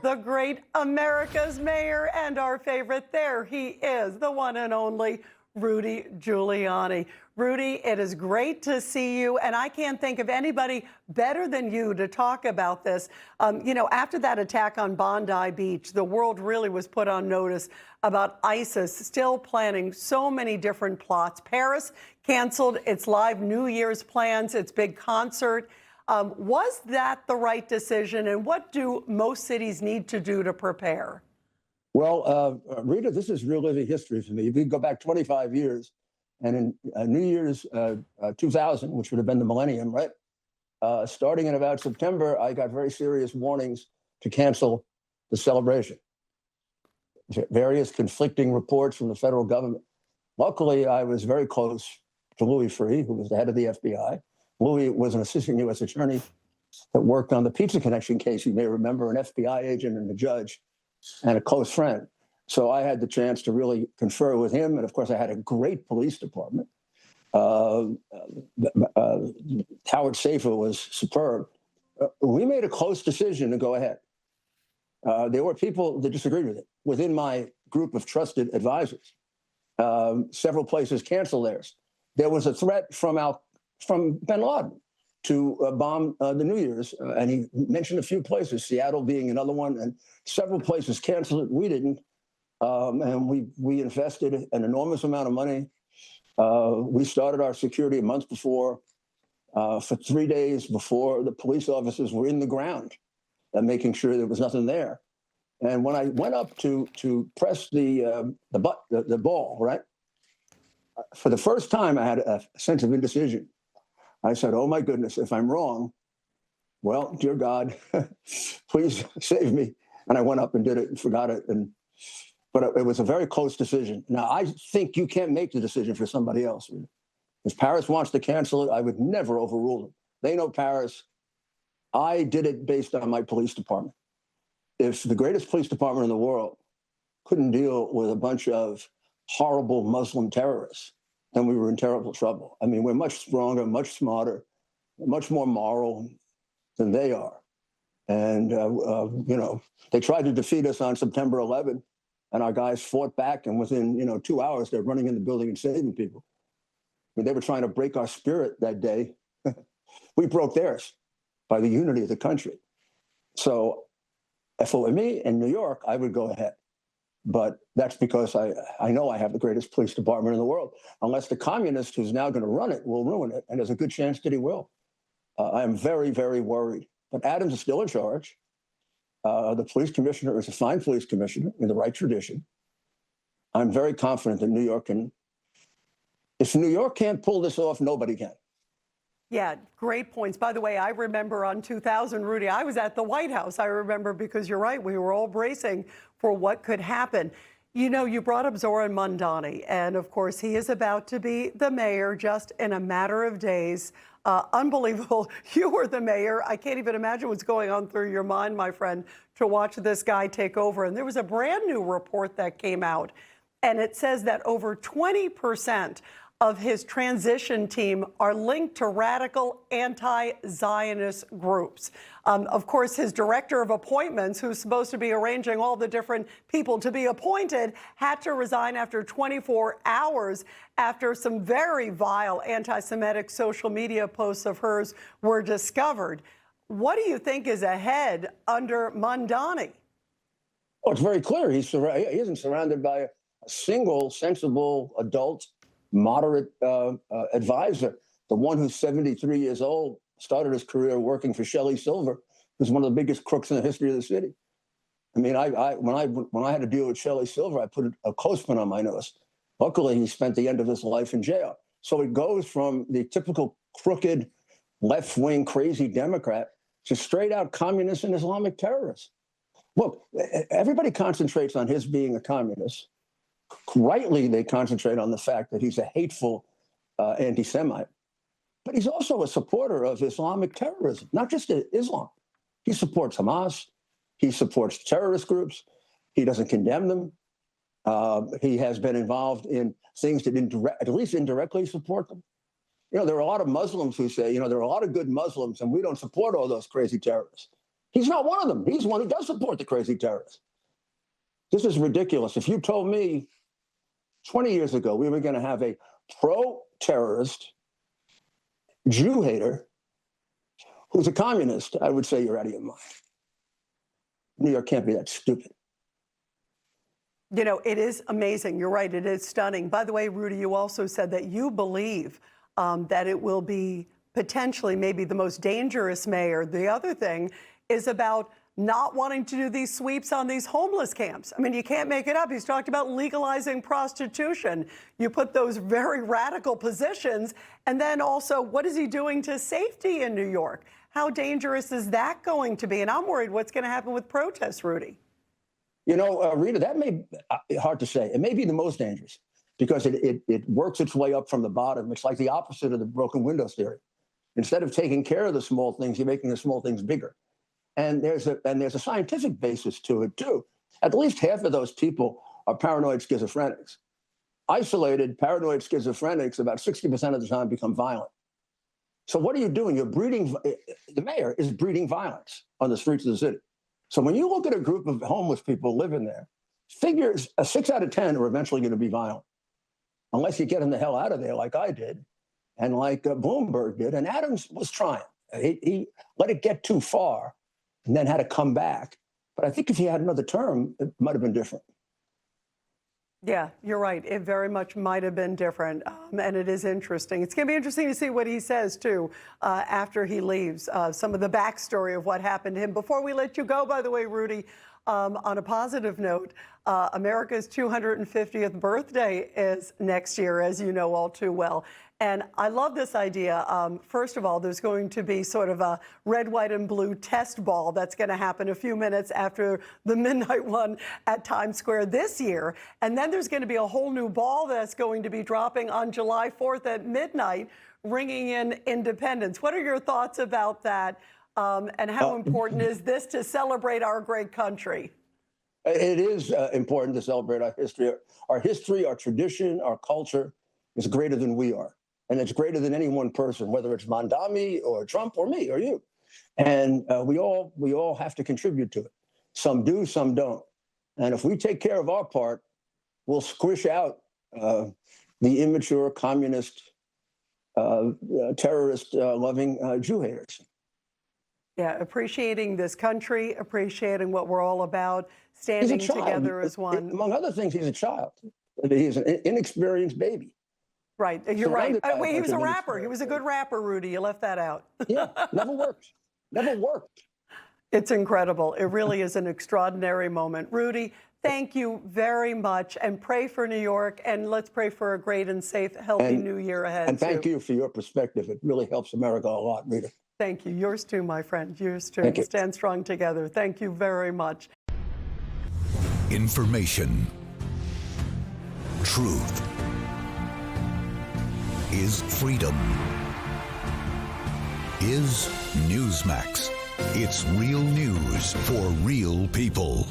the great America's mayor and our favorite. There he is, the one and only Rudy Giuliani. Rudy, it is great to see you, and I can't think of anybody better than you to talk about this. After that attack on Bondi Beach, the world really was put on notice about ISIS still planning so many different plots. Paris canceled its live New Year's plans, its big concert. Was that the right decision, and what do most cities need to do to prepare? Well, Rita, this is real living history for me. If you go back 25 years, and in New Year's 2000, which would have been the Millennium, right? Starting in about September, I got very serious warnings to cancel the celebration. Various conflicting reports from the federal government. Luckily, I was very close to Louis Freeh, who was the head of the FBI. Louis was an assistant U.S. attorney that worked on the Pizza Connection case, you may remember, an FBI agent and a judge, and a close friend. So I had the chance to really confer with him. And of course, I had a great police department. Howard Schaefer was superb. We made a close decision to go ahead. There were people that disagreed with it within my group of trusted advisors. Several places canceled theirs. There was a threat from bin Laden to bomb the New Year's. And he mentioned a few places, Seattle being another one, and several places canceled it. We didn't. And we invested an enormous amount of money. We started our security a month before, for 3 days before the police officers were in the ground, making sure there was nothing there. And when I went up to press the ball, right, for the first time, I had a sense of indecision. I said, oh, my goodness, if I'm wrong, well, dear God, please save me. And I went up and did it and forgot it. But it was a very close decision. Now, I think you can't make the decision for somebody else. If Paris wants to cancel it, I would never overrule them. They know Paris. I did it based on my police department. If the greatest police department in the world couldn't deal with a bunch of horrible Muslim terrorists, then we were in terrible trouble. I mean, we're much stronger, much smarter, much more moral than they are. And, they tried to defeat us on September 11th, and our guys fought back. And within, 2 hours, they're running in the building and saving people. I mean, they were trying to break our spirit that day. We broke theirs by the unity of the country. So if it were me in New York, I would go ahead. But that's because I know I have the greatest police department in the world, unless the communist who's now going to run it will ruin it. And there's a good chance that he will. I am very, very worried. But Adams is still in charge. The police commissioner is a fine police commissioner in the right tradition. I'm very confident that New York can. If New York can't pull this off, nobody can. Yeah, great points. By the way, I remember on 2000, Rudy, I was at the White House. I remember because you're right, we were all bracing for what could happen. You brought up Zoran Mandani, and of course, he is about to be the mayor just in a matter of days. Unbelievable. You were the mayor. I can't even imagine what's going on through your mind, my friend, to watch this guy take over. And there was a brand new report that came out, and it says that over 20% of his transition team are linked to radical anti-Zionist groups. Of course, his director of appointments, who's supposed to be arranging all the different people to be appointed, had to resign after 24 hours after some very vile anti-Semitic social media posts of hers were discovered. What do you think is ahead under Mandani? Oh, it's very clear. He isn't surrounded by a single sensible adult moderate advisor. The one who's 73 years old, started his career working for Shelley Silver, who's one of the biggest crooks in the history of the city. I mean, when I had to deal with Shelley Silver, I put a clothespin on my nose. Luckily, he spent the end of his life in jail. So it goes from the typical crooked, left-wing, crazy Democrat to straight-out communist and Islamic terrorist. Look, everybody concentrates on his being a communist. Rightly, they concentrate on the fact that he's a hateful anti-Semite. But he's also a supporter of Islamic terrorism, not just Islam. He supports Hamas. He supports terrorist groups. He doesn't condemn them. He has been involved in things that at least indirectly support them. There are a lot of Muslims who say, there are a lot of good Muslims, and we don't support all those crazy terrorists. He's not one of them. He's one who does support the crazy terrorists. This is ridiculous. If you told me 20 years ago we were going to have a pro-terrorist Jew hater who's a communist, I would say you're out of your mind. New York can't be that stupid. You know, it is amazing. You're right. It is stunning. By the way, Rudy, you also said that you believe that it will be potentially maybe the most dangerous mayor. The other thing is about not wanting to do these sweeps on these homeless camps. I mean, you can't make it up. He's talked about legalizing prostitution. You put those very radical positions. And then also, what is he doing to safety in New York? How dangerous is that going to be? And I'm worried what's going to happen with protests, Rudy. You know, Rita, that may be hard to say. It may be the most dangerous because it works its way up from the bottom. It's like the opposite of the broken windows theory. Instead of taking care of the small things, you're making the small things bigger. And there's a scientific basis to it, too. At least half of those people are paranoid schizophrenics. Isolated paranoid schizophrenics, about 60% of the time, become violent. So what are you doing? You're breeding, the mayor is breeding violence on the streets of the city. So when you look at a group of homeless people living there, figures 6 out of 10 are eventually going to be violent, unless you get them the hell out of there like I did and like Bloomberg did. And Adams was trying. He let it get too far and then had to come back. But I think if he had another term, it might have been different. Yeah, you're right. It very much might have been different. And it is interesting. It's going to be interesting to see what he says, too, after he leaves. Some of the backstory of what happened to him. Before we let you go, by the way, Rudy, on a positive note, America's 250th birthday is next year, as you know all too well. And I love this idea. First of all, there's going to be sort of a red, white, and blue test ball that's going to happen a few minutes after the midnight one at Times Square this year. And then there's going to be a whole new ball that's going to be dropping on July 4th at midnight, ringing in independence. What are your thoughts about that? And how important is this to celebrate our great country? It is important to celebrate our history. Our history, our tradition, our culture is greater than we are. And it's greater than any one person, whether it's Mondami or Trump or me or you. And we all have to contribute to it. Some do, some don't. And if we take care of our part, we'll squish out the immature, communist, terrorist-loving Jew haters. Yeah, appreciating this country, appreciating what we're all about, standing together as one. Among other things, he's a child. He's an inexperienced baby. Right, you're right. Wait, he was a rapper. He was a good rapper, Rudy. You left that out. Yeah, never worked. Never worked. It's incredible. It really is an extraordinary moment. Rudy, thank you very much. And pray for New York. And let's pray for a great and safe, healthy new year ahead. And thank you for your perspective. It really helps America a lot, Rita. Thank you. Yours too, my friend. Yours too. Thank you. Stand strong together. Thank you very much. Information. Truth. Is freedom. Is Newsmax. It's real news for real people.